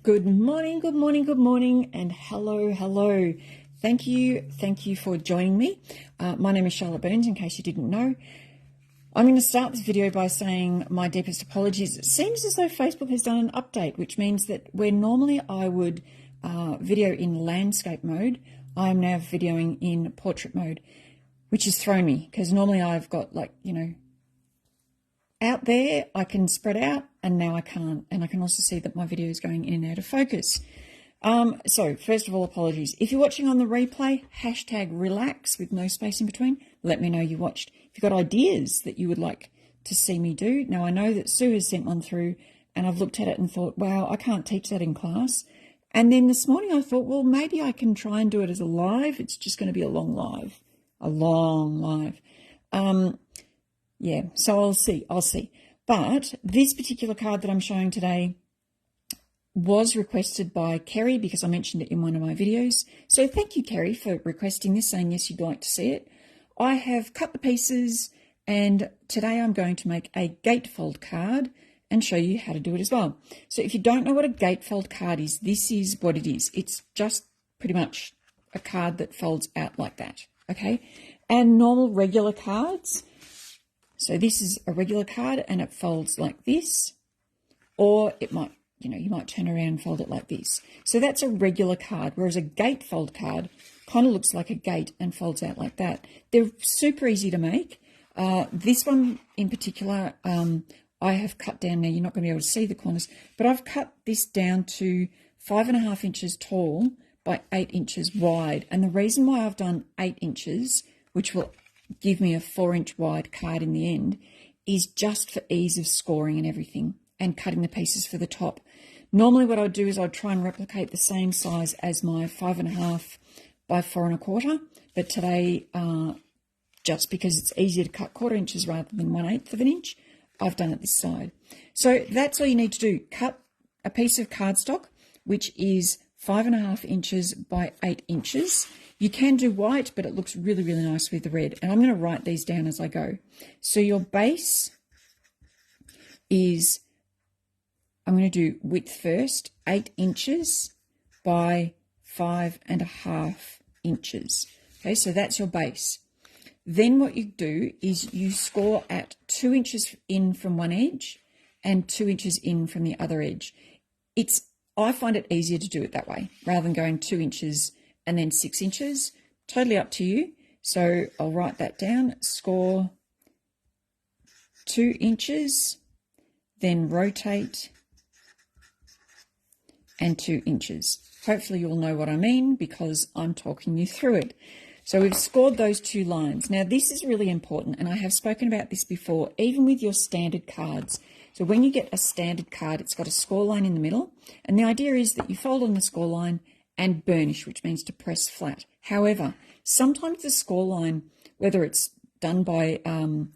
Good morning, good morning, good morning, and hello, hello. Thank you for joining me. My name is Charlotte Burns, in case you didn't know. I'm going to start this video by saying my deepest apologies. It seems as though Facebook has done an update, which means that where normally I would video in landscape mode, I am now videoing in portrait mode, which has thrown me, because normally I've got, like, you know, out there I can spread out, and now I can't. And I can also see that my video is going in and out of focus. So first of all, apologies. If you're watching on the replay, hashtag relax with no space in between. Let me know you watched. If you've got ideas that you would like to see me do. Now, I know that Sue has sent one through, and I've looked at it and thought, wow, I can't teach that in class. And then this morning I thought, well, maybe I can try and do it as a live. It's just going to be a long live. Yeah, so I'll see. But this particular card that I'm showing today was requested by Kerry, because I mentioned it in one of my videos. So thank you, Kerry, for requesting this, saying yes, you'd like to see it. I have cut the pieces, and today I'm going to make a gatefold card and show you how to do it as well. So if you don't know what a gatefold card is, this is what it is. It's just pretty much a card that folds out like that, okay? And normal regular cards, so this is a regular card and it folds like this, or it might, you might turn around and fold it like this. So that's a regular card, whereas a gatefold card kind of looks like a gate and folds out like that. They're super easy to make. This one in particular, I have cut down, now you're not going to be able to see the corners, but I've cut this down to 5.5 inches tall by 8 inches wide. And the reason why I've done 8 inches, which will give me a 4-inch wide card in the end, is just for ease of scoring and everything, and cutting the pieces for the top. Normally what I'd do is I'd try and replicate the same size as my 5.5 by 4.25, but today, just because it's easier to cut 1/4 inches rather than 1/8 of an inch, I've done it this side. So that's all you need to do. Cut a piece of cardstock, which is 5.5 inches by 8 inches. You can do white, but it looks really, really nice with the red. And I'm going to write these down as I go. So your base is, I'm going to do width first, 8 inches by 5.5 inches. Okay, so that's your base. Then what you do is you score at 2 inches in from one edge and 2 inches in from the other edge. I find it easier to do it that way, rather than going 2 inches and then 6 inches. Totally up to you. So I'll write that down. Score 2 inches, then rotate, and 2 inches. Hopefully you'll know what I mean, because I'm talking you through it. So we've scored those 2 lines. Now this is really important, and I have spoken about this before, even with your standard cards. So when you get a standard card, it's got a score line in the middle, and the idea is that you fold on the score line and burnish, which means to press flat. However, sometimes the score line, whether it's done by, a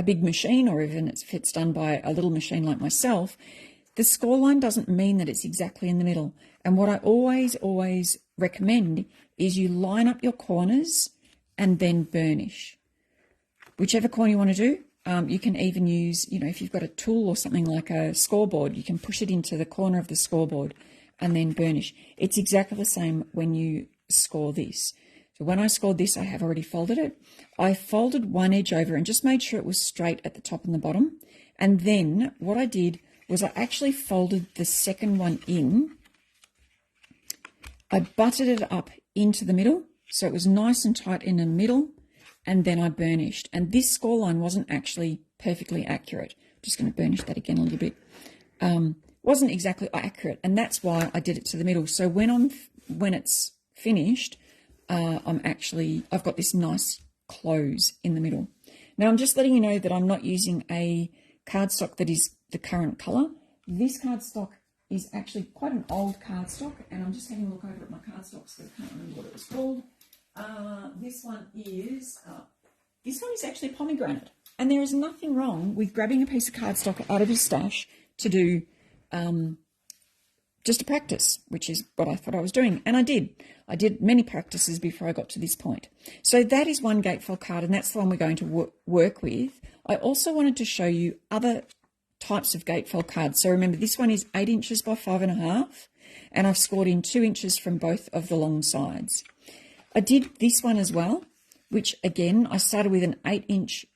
big machine, or even if it's done by a little machine like myself, the score line doesn't mean that it's exactly in the middle. And what I always recommend is you line up your corners and then burnish. Whichever corner you want to do. You can even use, if you've got a tool or something like a scoreboard, you can push it into the corner of the scoreboard and then burnish. It's exactly the same when you score this. So when I scored this, I have already folded it. I folded one edge over and just made sure it was straight at the top and the bottom. And then what I did was I actually folded the second one in. I butted it up into the middle, so it was nice and tight in the middle, and then I burnished. And this score line wasn't actually perfectly accurate. I'm just going to burnish that again a little bit. Wasn't exactly accurate, and that's why I did it to the middle. So when it's finished, I've got this nice close in the middle. Now I'm just letting you know that I'm not using a cardstock that is the current colour. This cardstock is actually quite an old cardstock, and I'm just having a look over at my cardstocks, so I can't remember what it was called. This one is actually pomegranate, and there is nothing wrong with grabbing a piece of cardstock out of your stash to do just a practice, which is what I thought I was doing, and I did. I did many practices before I got to this point. So that is one gatefold card, and that's the one we're going to work with. I also wanted to show you other types of gatefold cards. So remember, this one is 8 inches by 5.5, and I've scored in 2 inches from both of the long sides. I did this one as well, which again, I started with an 8-inch,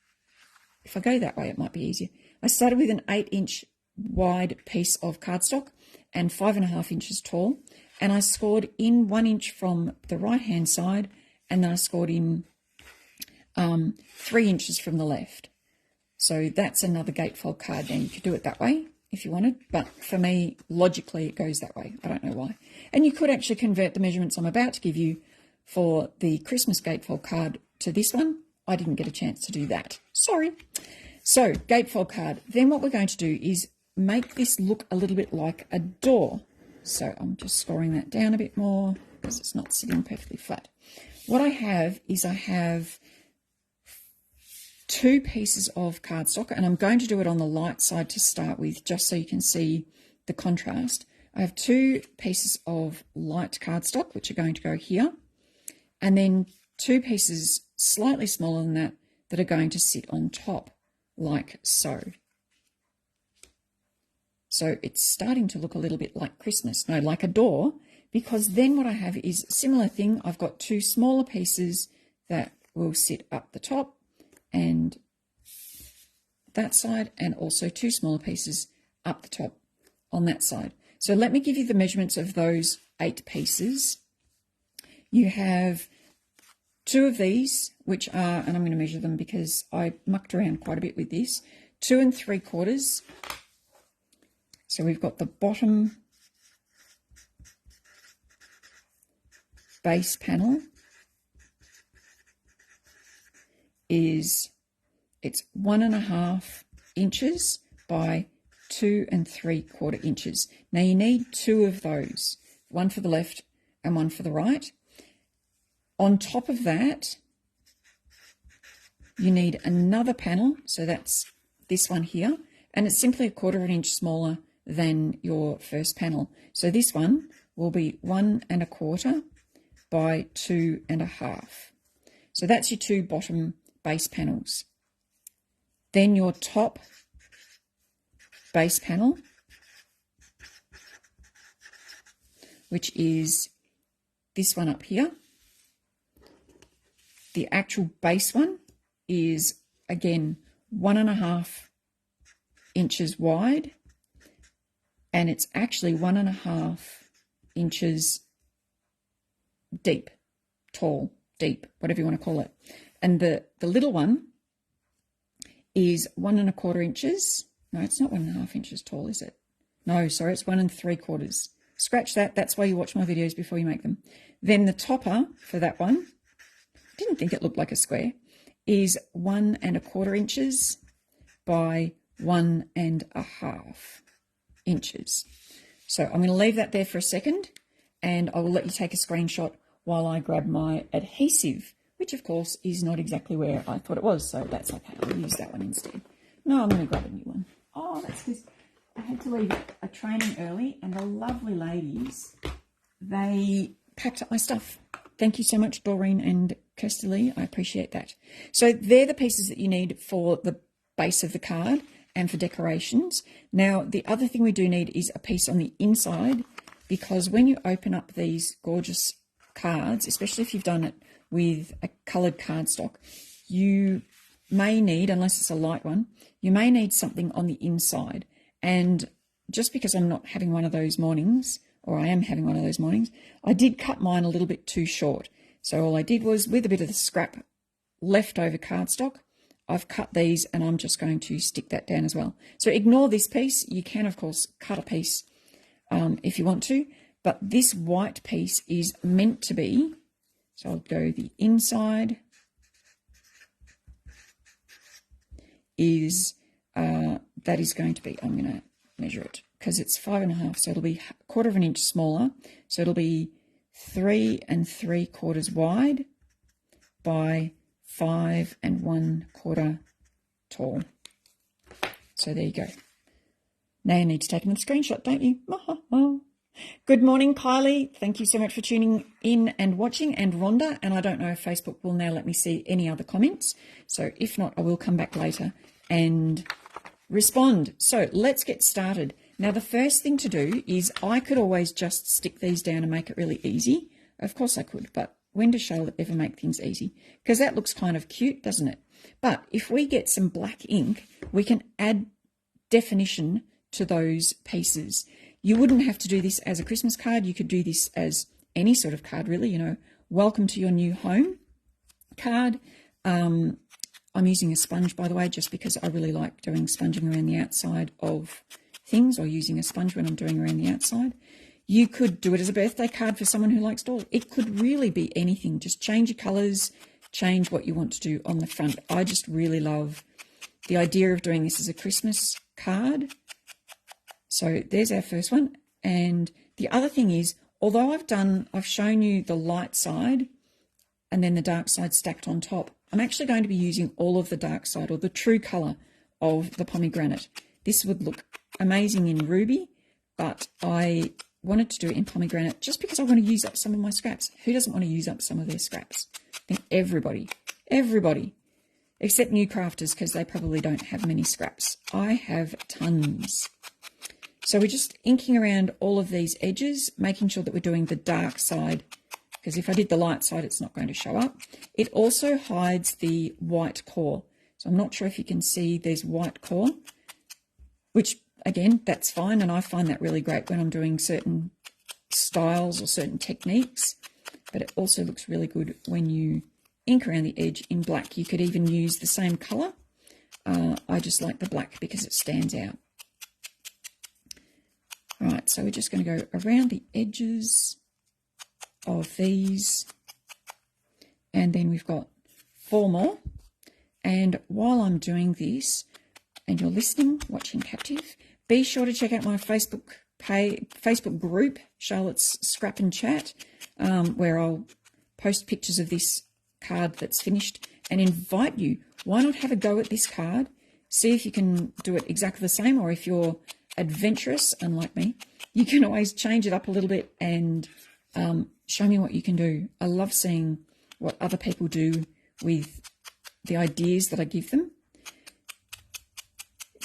if I go that way, it might be easier. I started with an 8-inch wide piece of cardstock and 5.5 inches tall, and I scored in 1 inch from the right-hand side, and then I scored in 3 inches from the left. So that's another gatefold card. Now you could do it that way if you wanted, but for me, logically, it goes that way. I don't know why. And you could actually convert the measurements I'm about to give you for the Christmas gatefold card to this one. I didn't get a chance to do that. Sorry. So gatefold card. Then what we're going to do is make this look a little bit like a door. So I'm just scoring that down a bit more because it's not sitting perfectly flat. What I have is I have 2 pieces of cardstock, and I'm going to do it on the light side to start with, just so you can see the contrast. I have 2 pieces of light cardstock, which are going to go here, and then 2 pieces slightly smaller than that that are going to sit on top, like so. So it's starting to look a little bit like Christmas, no, like a door, because then what I have is a similar thing. I've got 2 smaller pieces that will sit up the top and that side, and also 2 smaller pieces up the top on that side. So let me give you the measurements of those 8 pieces. You have 2 of these, which are, and I'm going to measure them because I mucked around quite a bit with this, 2 3/4. So we've got the bottom base panel is, it's 1.5 inches by 2 3/4 inches. Now you need 2 of those, one for the left and one for the right. On top of that, you need another panel, so that's this one here, and it's simply 1/4 inch smaller than your first panel. So this one will be 1 1/4 by 2 1/2. So that's your 2 bottom base panels. Then your top base panel, which is this one up here. The actual base one is, again, 1 1/2 inches wide, and it's actually 1 1/2 inches deep, tall, deep, whatever you want to call it. And the little one is 1 1/4 inches. No, it's not 1 1/2 inches tall, is it? No, sorry, it's 1 3/4. Scratch that. That's why you watch my videos before you make them. Then the topper for that one, didn't think it looked like a square, is 1 1/4 inches by 1 1/2 inches. So I'm going to leave that there for a second, and I will let you take a screenshot while I grab my adhesive, which of course is not exactly where I thought it was, so that's okay. I'll use that one instead. No, I'm going to grab a new one. Oh, that's because I had to leave a training early, and the lovely ladies, they packed up my stuff. Thank you so much, Doreen and Kirsty Lee. I appreciate that. So they're the pieces that you need for the base of the card and for decorations. Now, the other thing we do need is a piece on the inside, because when you open up these gorgeous cards, especially if you've done it with a coloured cardstock, you may need, unless it's a light one, you may need something on the inside. And just because I'm not having one of those mornings, or I am having one of those mornings, I did cut mine a little bit too short. So all I did was, with a bit of the scrap leftover cardstock, I've cut these, and I'm just going to stick that down as well. So ignore this piece. You can, of course, cut a piece if you want to, but this white piece is meant to be, so I'll go the inside, is, that is going to be, I'm going to measure it, because it's 5 1/2, so it'll be 1/4 inch smaller. So it'll be 3 3/4 wide by 5 1/4 tall. So there you go. Now you need to take another screenshot, don't you? Good morning, Kylie. Thank you so much for tuning in and watching, and Rhonda. And I don't know if Facebook will now let me see any other comments. So if not, I will come back later and respond. So let's get started. Now, the first thing to do is I could always just stick these down and make it really easy. Of course I could, but when does Charlotte ever make things easy? Because that looks kind of cute, doesn't it? But if we get some black ink, we can add definition to those pieces. You wouldn't have to do this as a Christmas card. You could do this as any sort of card, really. You know, welcome to your new home card. I'm using a sponge, by the way, just because I really like doing sponging around the outside of things, or using a sponge when I'm doing around the outside. You could do it as a birthday card for someone who likes dolls. It could really be anything. Just change your colours, change what you want to do on the front. I just really love the idea of doing this as a Christmas card. So there's our first one. And the other thing is, although I've shown you the light side and then the dark side stacked on top, I'm actually going to be using all of the dark side, or the true colour of the pomegranate. This would look amazing in ruby, but I wanted to do it in pomegranate just because I want to use up some of my scraps. Who doesn't want to use up some of their scraps? I think everybody, except new crafters, because they probably don't have many scraps. I have tons. So we're just inking around all of these edges, making sure that we're doing the dark side, because if I did the light side, it's not going to show up. It also hides the white core. So I'm not sure if you can see there's white core, which again, that's fine. And I find that really great when I'm doing certain styles or certain techniques, but it also looks really good when you ink around the edge in black. You could even use the same color. I just like the black because it stands out. All right, so we're just going to go around the edges of these, and then we've got 4 more. And while I'm doing this, and you're listening, watching captive, be sure to check out my Facebook group, Charlotte's Scrap and Chat, where I'll post pictures of this card that's finished and invite you. Why not have a go at this card? See if you can do it exactly the same, or if you're adventurous, unlike me, you can always change it up a little bit and show me what you can do. I love seeing what other people do with the ideas that I give them.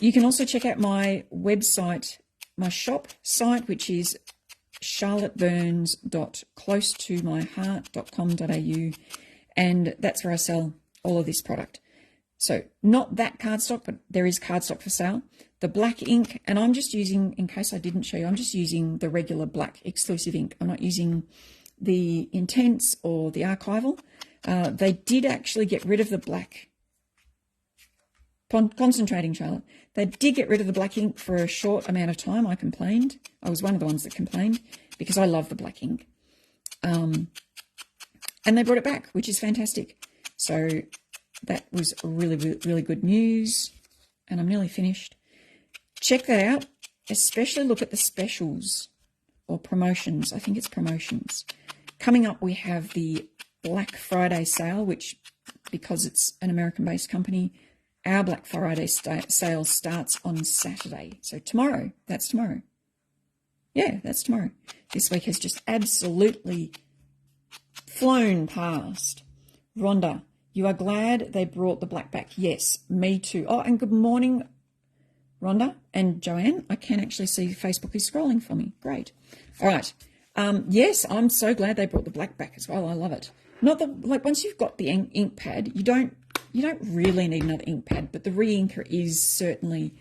You can also check out my website, my shop site, which is charlotteburns.closetomyheart.com.au, and that's where I sell all of this product. So not that cardstock, but there is cardstock for sale. The black ink, and I'm just using, in case I didn't show you, I'm just using the regular black exclusive ink. I'm not using the Intense or the Archival. They did actually get rid of the black. Concentrating, Charlotte. They did get rid of the black ink for a short amount of time. I complained. I was one of the ones that complained because I love the black ink. And they brought it back, which is fantastic. So that was really, really good news. And I'm nearly finished. Check that out. Especially look at the specials or promotions. I think it's promotions. Coming up, we have the Black Friday sale, which, because it's an American-based company, our Black Friday sale starts on Saturday. So tomorrow, that's tomorrow. Yeah, that's tomorrow. This week has just absolutely flown past. Rhonda, you are glad they brought the black back? Yes, me too. Oh, and good morning, Rhonda and Joanne. I can actually see Facebook is scrolling for me. Great. All right. Yes, I'm so glad they brought the black back as well. I love it. Not the, like, once you've got the ink pad, you don't really need another ink pad, but the re-inker is certainly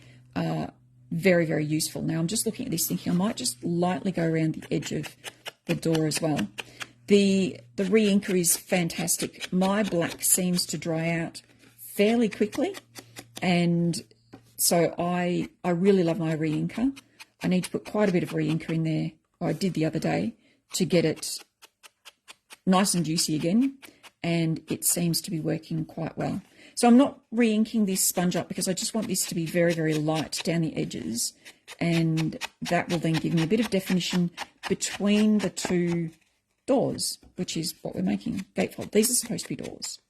very, very useful. Now, I'm just looking at this thinking I might just lightly go around the edge of the door as well. The re-inker is fantastic. My black seems to dry out fairly quickly, and so I really love my re-inker. I need to put quite a bit of re-inker in there, or I did the other day, to get it nice and juicy again, and it seems to be working quite well. So I'm not re-inking this sponge up because I just want this to be very, very light down the edges, and that will then give me a bit of definition between the two doors, which is what we're making. Gatefold. These are supposed to be doors.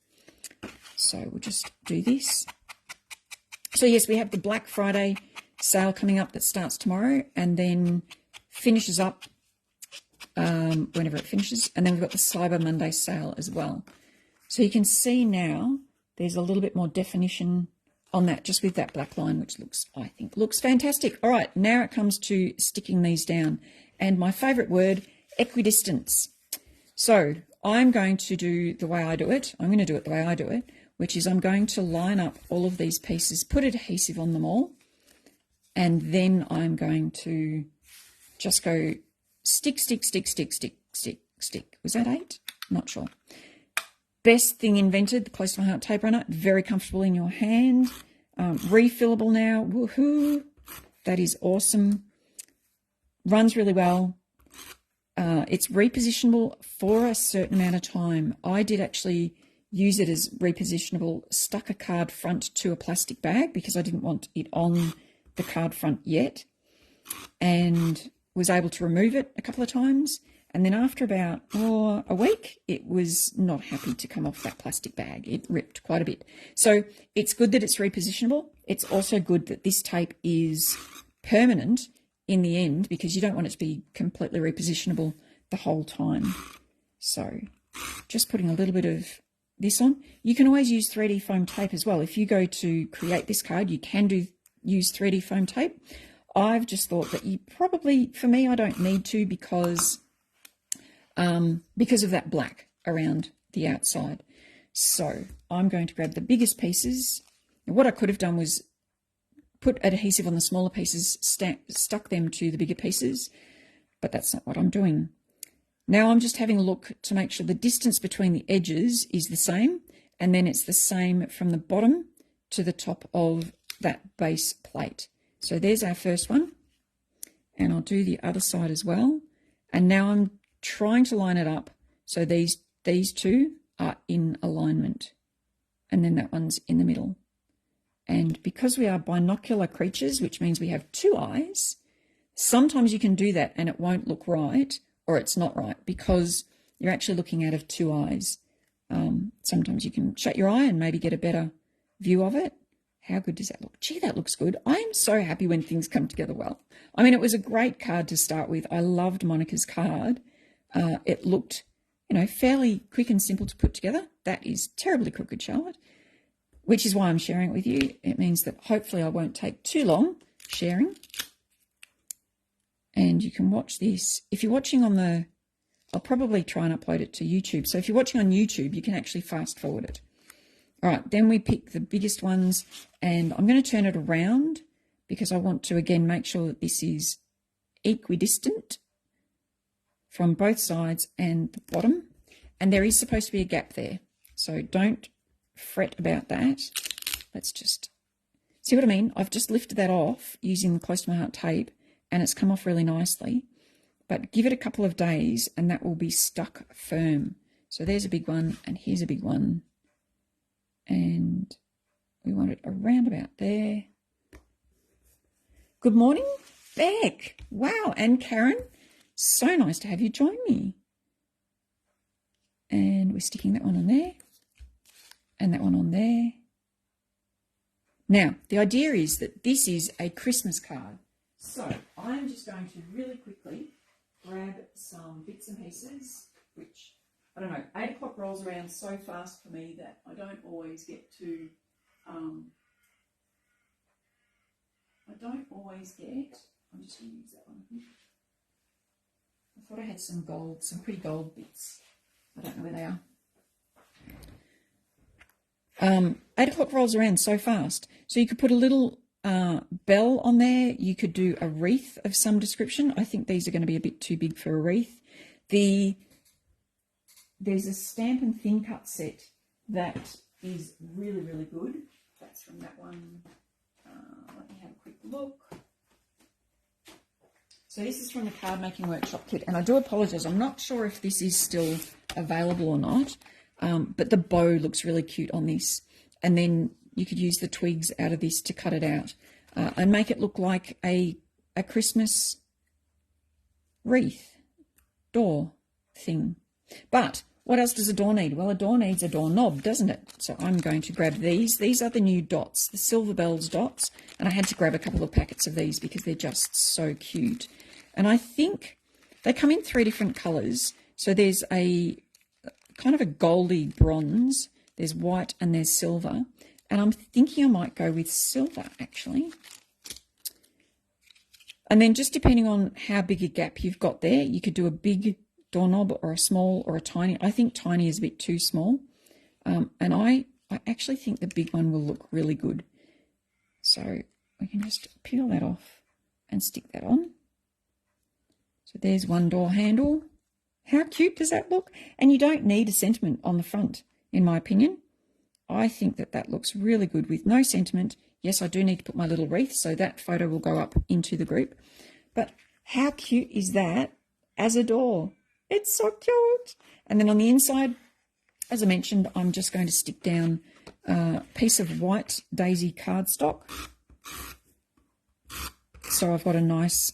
So we'll just do this. So yes, we have the Black Friday sale coming up that starts tomorrow and then finishes up whenever it finishes. And then we've got the Cyber Monday sale as well. So you can see now there's a little bit more definition on that, just with that black line, which I think looks fantastic. All right, now it comes to sticking these down. And my favourite word, equidistance. So I'm going to do the way I do it. I'm going to do it the way I do it, which is I'm going to line up all of these pieces, put adhesive on them all, and then I'm going to just go stick, stick, stick, stick, stick, stick, stick. Was that 8? Not sure. Best thing invented, the Close to My Heart tape runner. Very comfortable in your hand. Refillable now. Woohoo! That is awesome. Runs really well. It's repositionable for a certain amount of time. I did actually use it as repositionable, stuck a card front to a plastic bag because I didn't want it on the card front yet, and was able to remove it a couple of times. And then after about a week, it was not happy to come off that plastic bag. It ripped quite a bit. So it's good that it's repositionable. It's also good that this tape is permanent in the end, because you don't want it to be completely repositionable the whole time. So just putting a little bit of this on. You can always use 3D foam tape as well. If you go to create this card, you can use 3D foam tape. I've just thought that you probably, for me, I don't need to because of that black around the outside. So I'm going to grab the biggest pieces. What I could have done was put adhesive on the smaller pieces, stuck them to the bigger pieces, but that's not what I'm doing. Now I'm just having a look to make sure the distance between the edges is the same, and then it's the same from the bottom to the top of that base plate. So there's our first one, and I'll do the other side as well. And now I'm trying to line it up so these two are in alignment, and then that one's in the middle. And because we are binocular creatures, which means we have two eyes, sometimes you can do that and it won't look right, or it's not right, because you're actually looking out of two eyes. Sometimes you can shut your eye and maybe get a better view of it. How good does that look? Gee, that looks good. I am so happy when things come together well. I mean, it was a great card to start with. I loved Monica's card. It looked, fairly quick and simple to put together. That is terribly crooked, Charlotte, which is why I'm sharing it with you. It means that hopefully I won't take too long sharing. And you can watch this. If you're watching on I'll probably try and upload it to YouTube. So if you're watching on YouTube, you can actually fast forward it. All right, then we pick the biggest ones, and I'm going to turn it around because I want to, again, make sure that this is equidistant from both sides and the bottom. And there is supposed to be a gap there, so don't fret about that. Let's just see what I mean. I've just lifted that off using the Close to My Heart tape, and it's come off really nicely. But give it a couple of days and that will be stuck firm. So there's a big one, and here's a big one. And we want it around about there. Good morning, Beck. Wow, and Karen. So nice to have you join me. And we're sticking that one on there. And that one on there. Now, the idea is that this is a Christmas card. So I'm just going to really quickly grab some bits and pieces, which, I don't know, 8 o'clock rolls around so fast for me that I don't always get to, I'm just going to use that one. I thought I had some pretty gold bits. I don't know where they are. 8 o'clock rolls around so fast. So you could put a little bell on there. You could do a wreath of some description. I think these are going to be a bit too big for a wreath. There's a stamp and thin cut set that is really, really good. That's from that one. Let me have a quick look. So this is from the Card Making Workshop kit, and I do apologise. I'm not sure if this is still available or not, but the bow looks really cute on this. And then you could use the twigs out of this to cut it out and make it look like a Christmas wreath door thing. But what else does a door need? Well, a door needs a doorknob, doesn't it? So I'm going to grab these. These are the new dots, the Silver Bells dots. And I had to grab a couple of packets of these because they're just so cute. And I think they come in 3 different colours. So there's a kind of a goldy bronze, there's white, and there's silver. And I'm thinking I might go with silver, actually. And then just depending on how big a gap you've got there, you could do a big doorknob or a small or a tiny. I think tiny is a bit too small. And I actually think the big one will look really good. So we can just peel that off and stick that on. So there's one door handle. How cute does that look? And you don't need a sentiment on the front, in my opinion. I think that that looks really good with no sentiment. Yes, I do need to put my little wreath, so that photo will go up into the group. But how cute is that as a door? It's so cute. And then on the inside, as I mentioned, I'm just going to stick down a piece of white daisy cardstock. So I've got a nice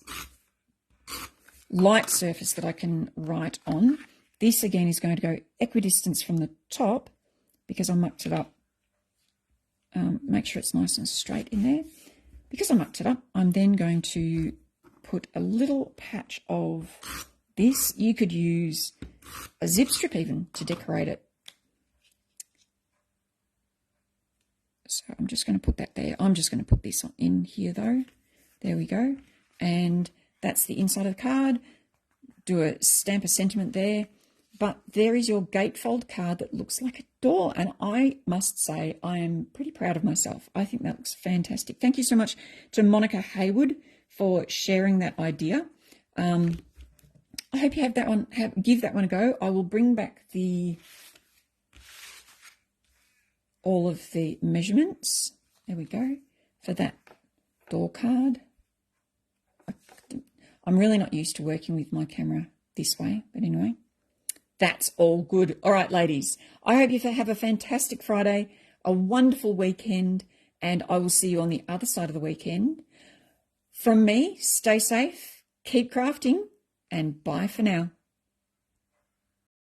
light surface that I can write on. This again is going to go equidistance from the top because I mucked it up. Make sure it's nice and straight in there. Because I mucked it up, I'm then going to put a little patch of this. You could use a zip strip even to decorate it. So I'm just going to put that there. I'm just going to put this in here though. There we go. And that's the inside of the card. Do a stamp a sentiment there. But there is your gatefold card that looks like a door. And I must say, I am pretty proud of myself. I think that looks fantastic. Thank you so much to Monica Hayward for sharing that idea. I hope you have that one, give that one a go. I will bring back all of the measurements. There we go. For that door card. I'm really not used to working with my camera this way, but anyway, that's all good. All right, ladies, I hope you have a fantastic Friday, a wonderful weekend, and I will see you on the other side of the weekend. From me, stay safe, keep crafting, and bye for now.